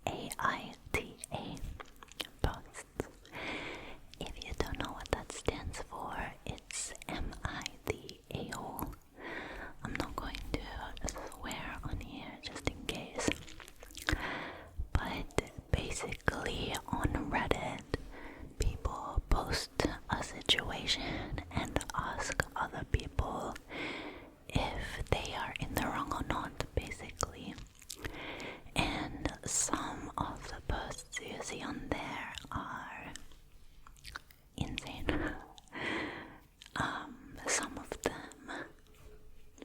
AITA posts. If you don't know what that stands for, it's MI the a-hole. I'm not going to swear on here just in case. But basically on Reddit, people post a situation and ask other people if they are in the wrong or not, basically. And some of the posts you see on there are insane. Some of them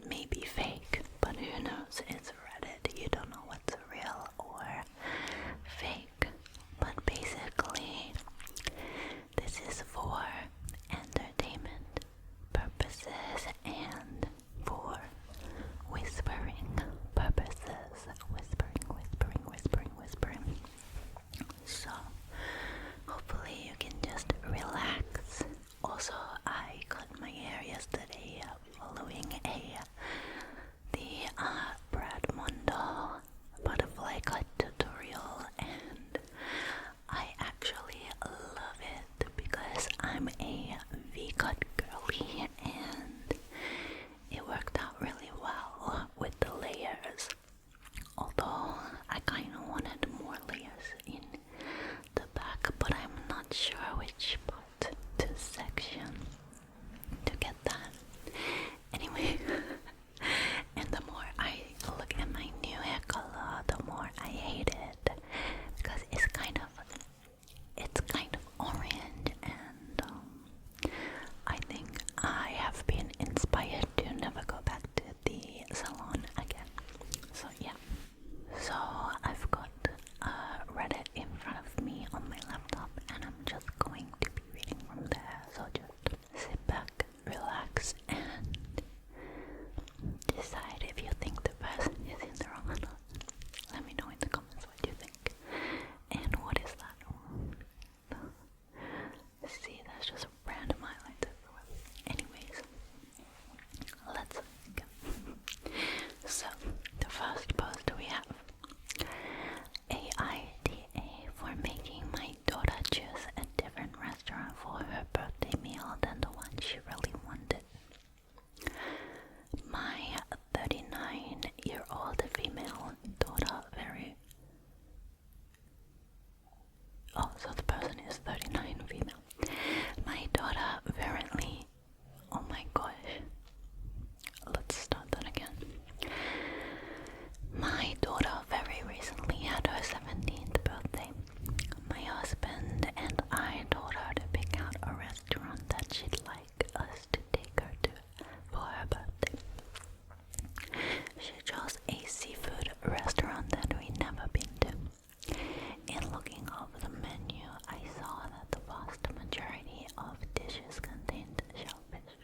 may be fake, but who knows? It's Reddit. You don't know what's real or fake. But basically, this is for entertainment purposes and for whispering purposes. Whispering. So, hopefully you can just relax. Also, I cut my hair yesterday following the 𝘺𝗵𝗵𝗶 butterfly cut tutorial, and I actually love it because I'm a V-cut girly and it worked out really well with the layers. Although I kind of wanted more layers in the back, but I'm not sure which part to section to get that. Anyway, and the more I look at my new hair color, the more I hate it because it's kind of orange, and I think I have been inspired to never go back to the salon again. So yeah. So I've got Reddit in front of me on my laptop, and I'm just going to be reading from there. So just sit back, relax, and decide if you think the person is in the wrong or not. Let me know in the comments what you think. And what is that? See, that's just a random highlight everywhere. Anyways, let's go. So, the first post we have AITA for making my daughter choose a different restaurant for her birthday meal than the one she really wanted. My 39-year-old female daughter so the person is 39 female. My daughter oh my gosh. Let's start that again. My daughter very recently had her 17th birthday. My husband and I told her to pick out a restaurant that she'd like us to take her to for her birthday. She chose a seafood restaurant that we'd never been to. In looking over the menu, I saw that the vast majority of dishes contained shellfish.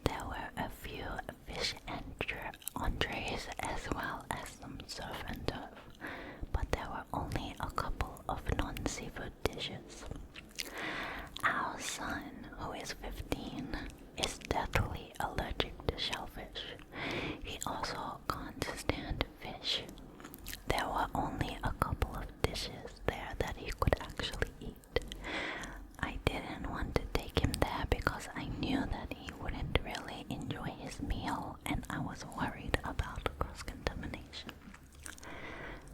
There were a few fish entrees as well as some surf and turf, but there were only a couple of non-seafood dishes. Our son, who is 15, is deathly allergic to shellfish. He also can't stand fish. There were only a couple of dishes there that he could actually eat. I didn't want to take him there because I knew that he wouldn't really enjoy his meal, and I was worried about cross-contamination.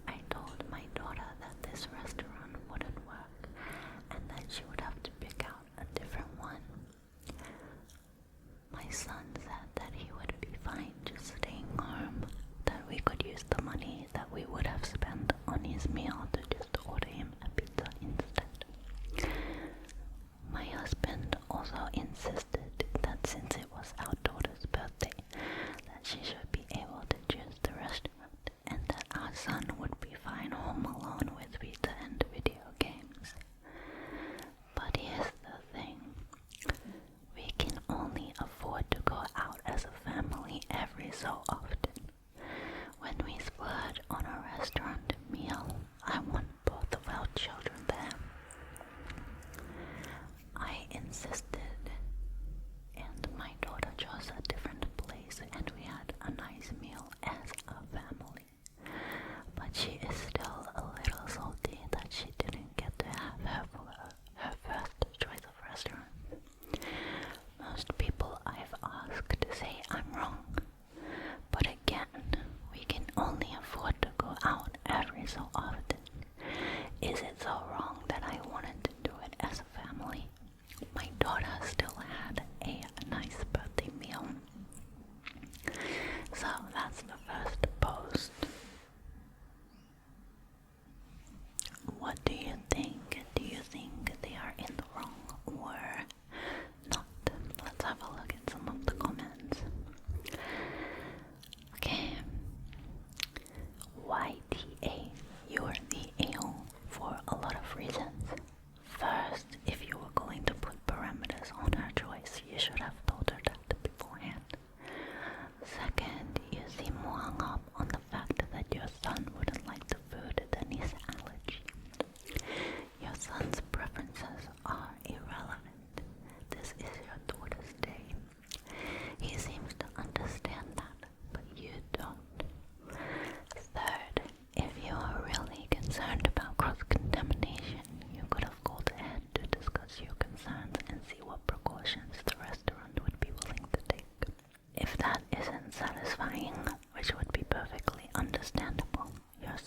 I told my daughter that this restaurant wouldn't work and that she would have to pick out a different one. My son said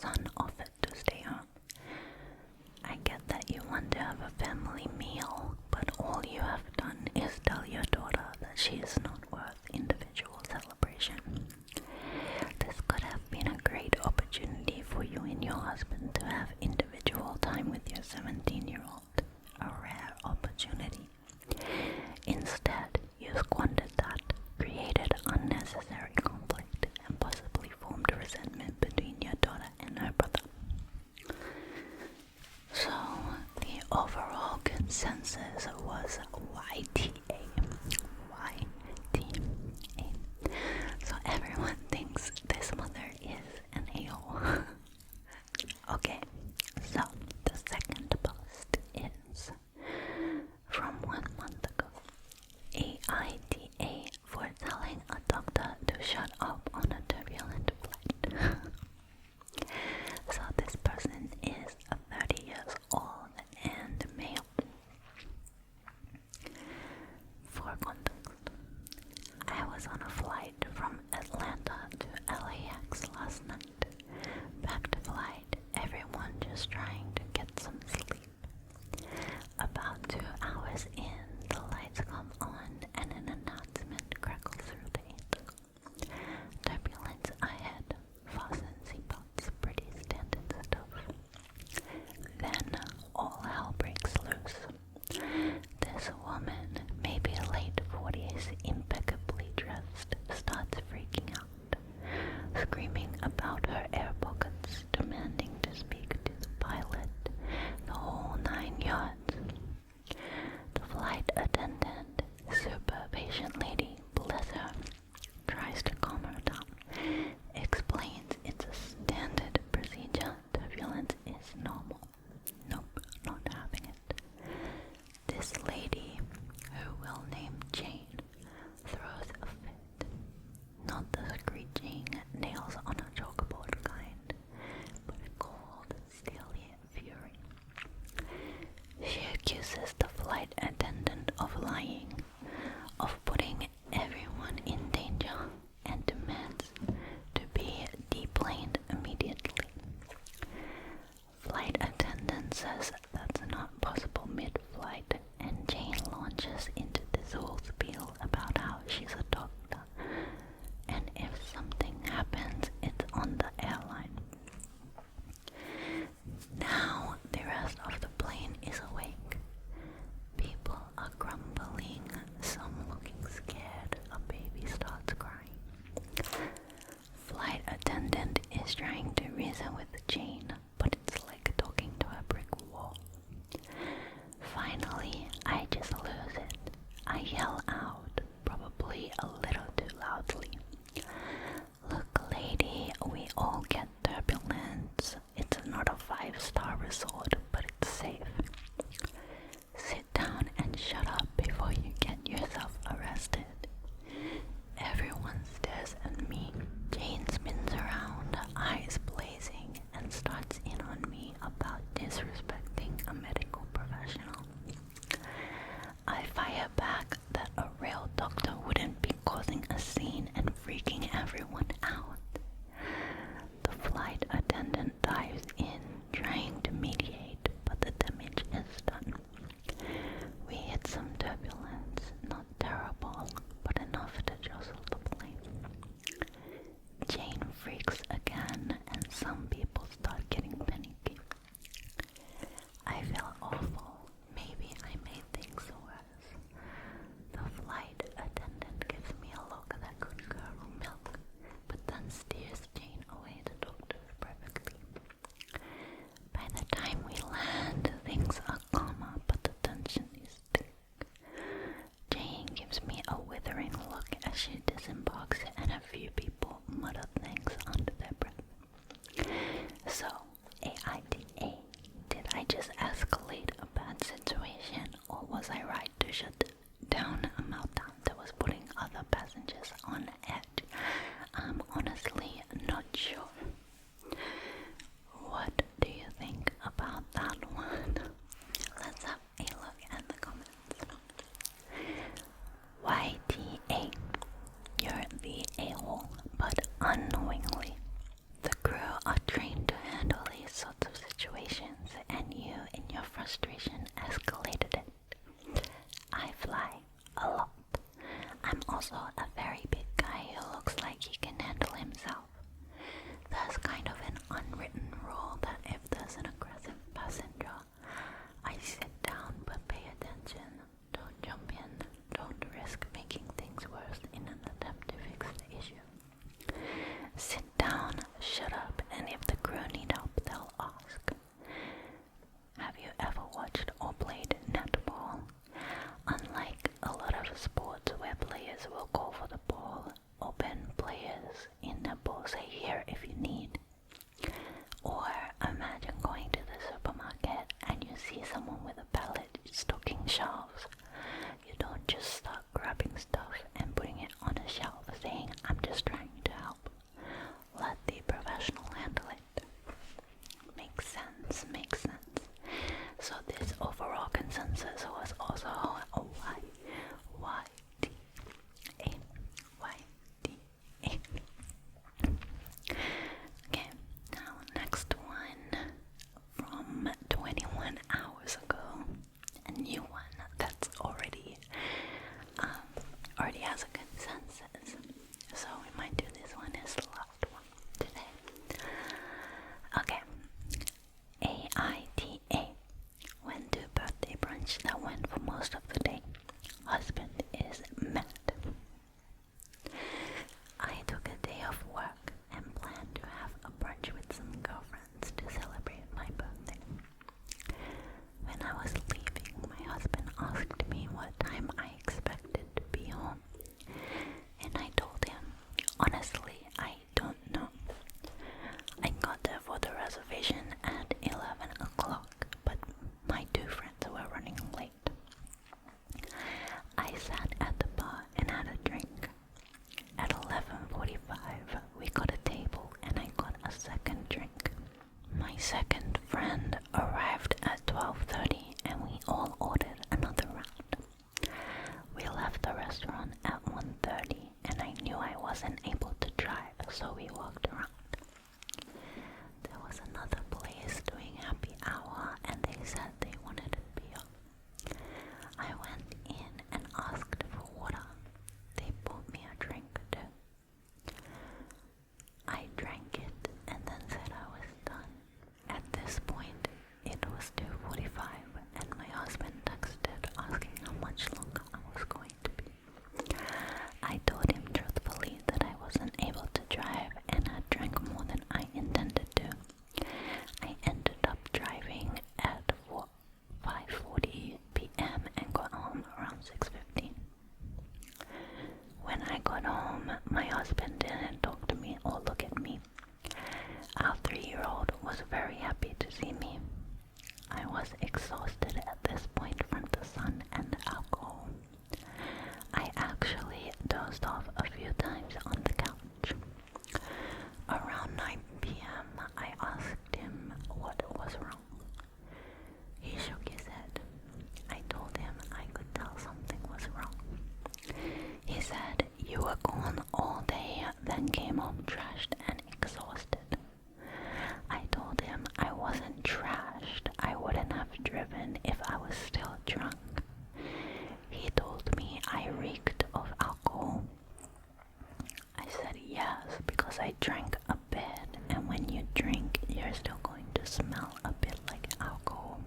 son offered to stay home. I get that you want to have a family meal, but all you have done is tell your daughter that she is not worth individual celebration. This could have been a great opportunity for you and your husband to have individual time with your 17-year-old, a rare opportunity. Instead, you squandered that, created unnecessary conflict, and possibly formed resentment between your daughter and her brother. So, the overall consensus was YTA. YTA. So everyone thinks this mother is an a-hole. Okay, so the second post is from 1 month ago. AITA for telling a doctor to shut up on a turbulent flight. So this person is 30 years old and male. For context, I was on a flight from Atlanta to LAX last night. Packed flight, everyone second friend arrived at 12:30 and we all ordered another round. We left the restaurant at 1:30 and I knew I wasn't able to drive, so we walked around. There was another place doing happy hour and they said they wanted a beer. I went in and asked for water. They bought me a drink too. I drank it and then said I was done. At this point, it was 2:45 and my husband texted asking how much longer I was going to be. I told him truthfully that I wasn't able to drive and had drank more than I intended to. I ended up driving at 5:40 p.m. and got home around 6:15. When I got home, my husband didn't talk to me or look at me. Our 3-year-old was very happy to see me. I was exhausted at this point from the sun and alcohol. I actually dozed off a few times on the couch. Around 9 p.m., I asked him what was wrong. He shook his head. I told him I could tell something was wrong. He said, "You were gone all day, then came home trashed and exhausted." I told him I wasn't trashed. I wouldn't have driven if I was still drunk. He told me I reeked of alcohol. I said yes, because I drank a bit, and when you drink, you're still going to smell a bit like alcohol.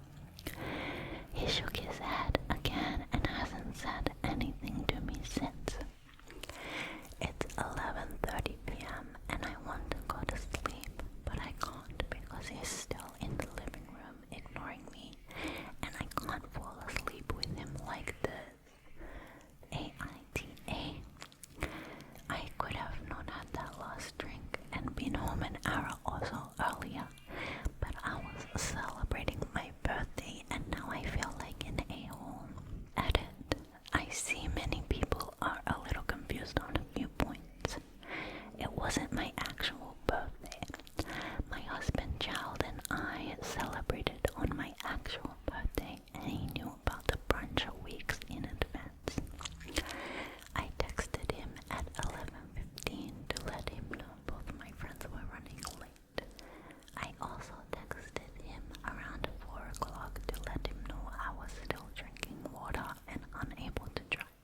He shook his head again and hasn't said anything to me since. It's 11:30 p.m. and I want to go to sleep, but I can't because he's still in the living room ignoring me, and I can't fall asleep with him like this. aita. I could have not had that last drink and been home an hour or so earlier, but I was celebrating my birthday and now I feel like an a-hole. Edit. I see many people are a little confused on a few points. It wasn't my actual birthday. My husband, child, and I celebrated on my actual birthday and he knew about the brunch weeks in advance. I texted him at 11:15 to let him know both my friends were running late. I also texted him around 4 o'clock to let him know I was still drinking water and unable to drive.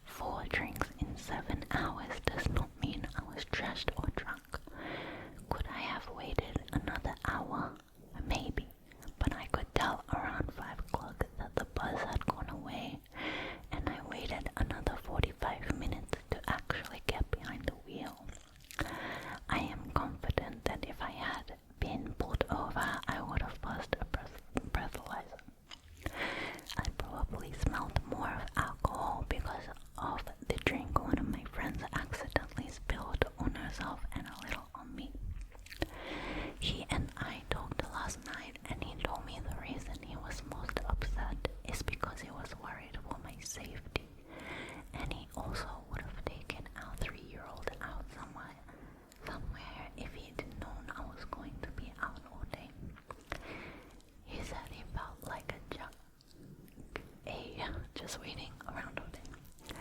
4 drinks in 7 hours does not mean I was trashed or drunk. Could I have waited another hour? Maybe, but I could tell around 5 o'clock that the buzz had gone away, and I waited another 45 minutes to actually get behind the wheel. I am confident that if I had been pulled over, I would have passed a breathalyzer. I probably smelled more of alcohol because of the drink one of my friends accidentally spilled on herself and a little on me. He and I talked last night and he told me the reason he was most upset is because he was worried for my safety, and he also would have taken our 3-year-old out somewhere if he'd known I was going to be out all day. He said he felt like just waiting around all day.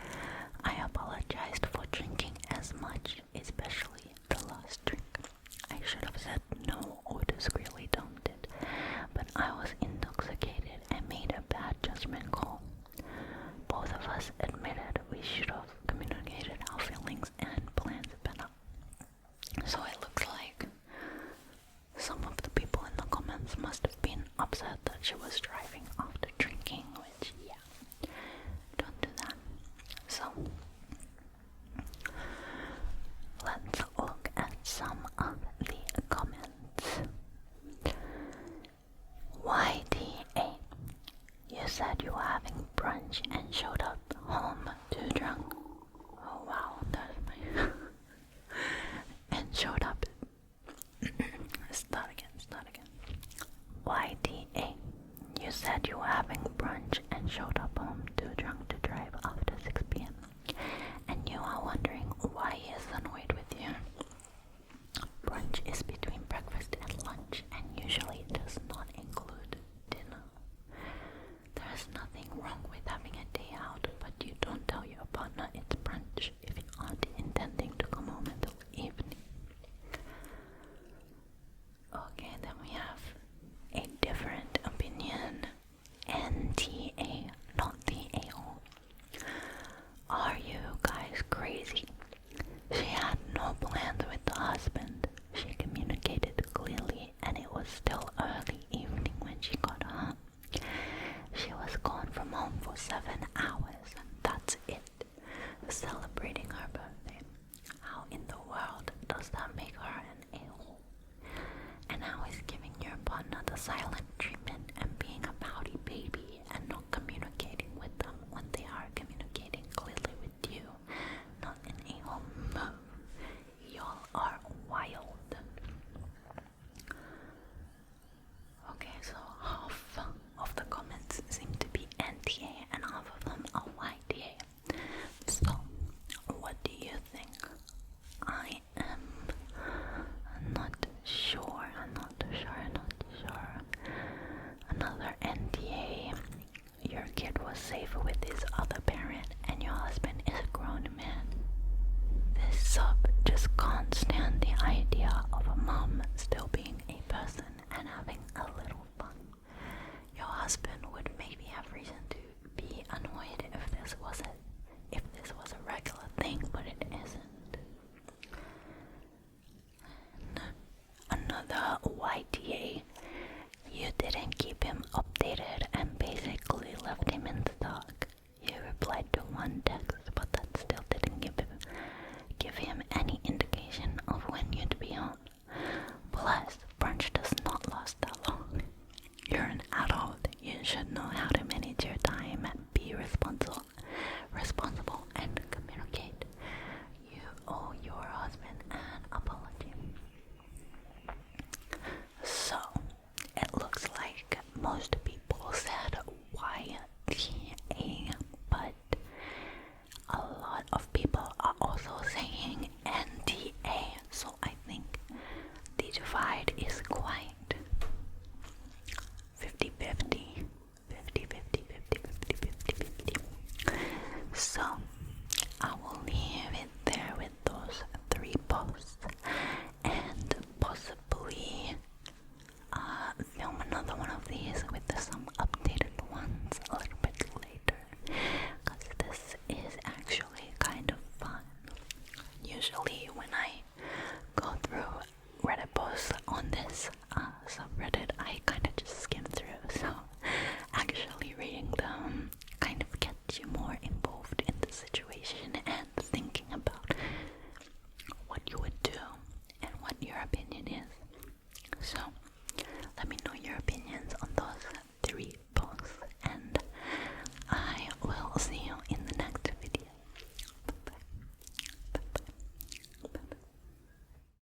I apologized for drinking as much, especially the last drink. I should have said no or discreetly dumped it, but I was intoxicated and made a bad judgment call. Both of us admitted we should have communicated our feelings and plans better. So it looks like some of the people in the comments must have been upset that she was driving after drinking, which, yeah, don't do that. So, let's look at some of the comments. YTA, you said you were having brunch and showed up home too drunk. Oh wow, that's my and showed up. Start again. YTA, you said you were having brunch and showed up home too drunk to drive after 6 p.m. and you are wondering why he is annoyed with you. Brunch is between breakfast and still early evening when she got home. She was gone from home for 7 hours, and that's it. Celebrating her birthday. How in the world does that make her an a-hole? And how is giving your partner the silent treatment and being a pouty baby and not communicating with them when they are communicating clearly with you not an a-hole move? Y'all are wild. Okay, so half of the comments seem to be NTA and half of them are YTA. So, what do you think? I am not sure. Another NTA. Your kid was safe with his other parent and your husband is a grown man. This sub just can't stand the idea of a mom still being a person and having a little fun. Your husband would maybe have reason to be annoyed if this was his